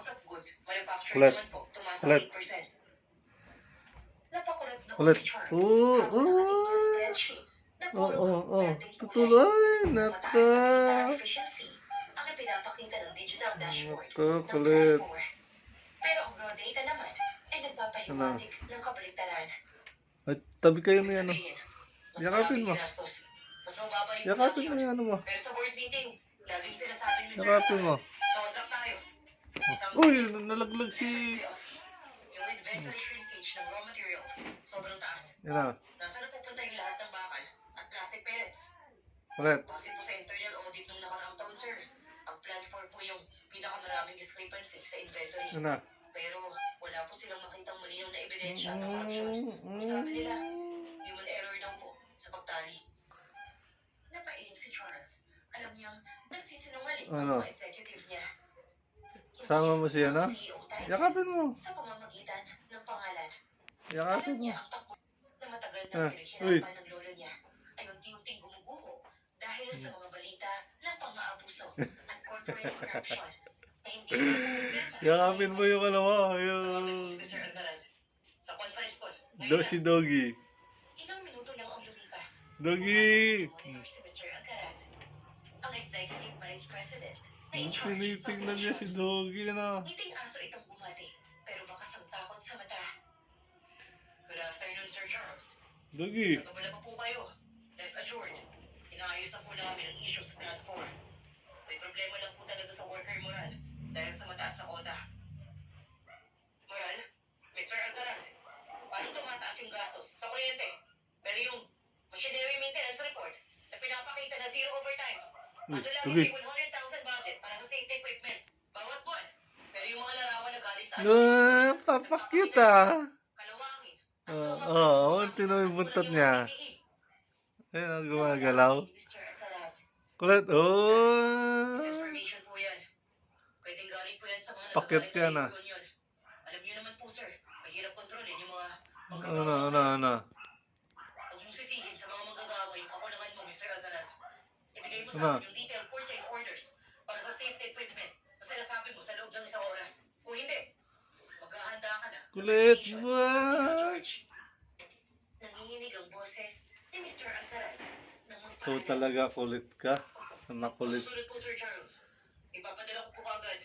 cost of goods, manufacturing Ulit. naman po, tumaas Ulit. ng 8%. Napakulat noon Ulit. si Charles. Oo, Habang nakatingin sa spreadsheet na puro pwedeng kulay. Tutuloy. Mataas Naka. na data efficiency ang ipinapakita ng digital dashboard Naka, ng kulit. Plan 4. Pero ang raw data naman ay nagpapahiwatig ng kabaligtaran. At tabi kayo may ano. Sabihin, mas Yakapin maraming mo. ginastos, mas mababa yung Yakapin mo production. yung ano mo. Pero sa board meeting, laging sinasabi ni Mr. Yakapin mo. Alvarez, contract tayo. Uy, nalaglag si... Yung inventory shrinkage ng raw materials, sobrang taas. Yan na. Nasaan na pupunta yung lahat ng bakal at plastic pellets? Ulit. Base po sa internal audit nung nakaraang taon, sir, ang Plan 4 po yung pinakamaraming discrepancy sa inventory. Yan na. Pero wala po silang makitang malinaw na ebidensya ng korupsyon. Ang sabi nila, human error daw po sa pagtali. Napailing si Charles. Alam niyang nagsisinungaling ang mga executive niya. Sama mo siya, no? CEO tayo Yakapin mo. sa pamamagitan ng pangalan. Yakapin Alam mo. niya ang takbo na matagal na Uy. pinaghirapan ng lolo niya ay unti-unting gumuguho dahil sa mga balita ng pang-aabuso at corporate corruption na hindi nakukumpirma. Yakapin mo yung ano mo. Tawagin Yung... mo si Mr. Alcaraz sa conference call. Si Doggy. Ilang minuto lang ang lumipas. Doggy! Monitor si Mr. Alcaraz, ang Executive Vice President na in charge sa Tinitingnan niya si operations. Doggy, ano? Ngiting aso itong bumati, pero bakas ang takot sa mata. Good afternoon, Sir Charles. Doggy. Nagkabala pa po kayo. Rest assured, inaayos na po namin ang issue sa Plan 4. May problema lang po talaga sa worker moral dahil sa mataas na kota. Moral? Mr. Alcaraz, paano tumataas yung gastos sa kuryente? Pero yung machinery maintenance report na pinapakita na zero overtime. Ano lang Tugi. yung 100,000 budget para sa safety equipment bawat buwan. Pero yung mga larawan na galit sa Papakit ah. kalawangin. Oo, tinoy yung buntot niya. Ayun ang gumagalaw. Mr. Alcaraz, Kulit, oh. information po yan. Pwedeng galing po yan sa mga Pakit nagagalit ka na na. union. Alam niyo naman po, sir, mahirap kontrolin yung mga Ano. Huwag mong sisihin sa mga manggagawa yung kakulangan mo, Mr. Alcaraz. Ibigay mo Ano? sa akin yung detailed purchase orders para sa safety equipment na sinasabi mo sa loob ng isang oras. Kung hindi, maghahanda ka na. sa Kulit termination ba? at George. Nanginginig ang boses ni Mr. Alcaraz nang Ikaw magpaalam. talaga kulit ka. Makulit. Susunod po, Sir Charles. Ipapadala ko po agad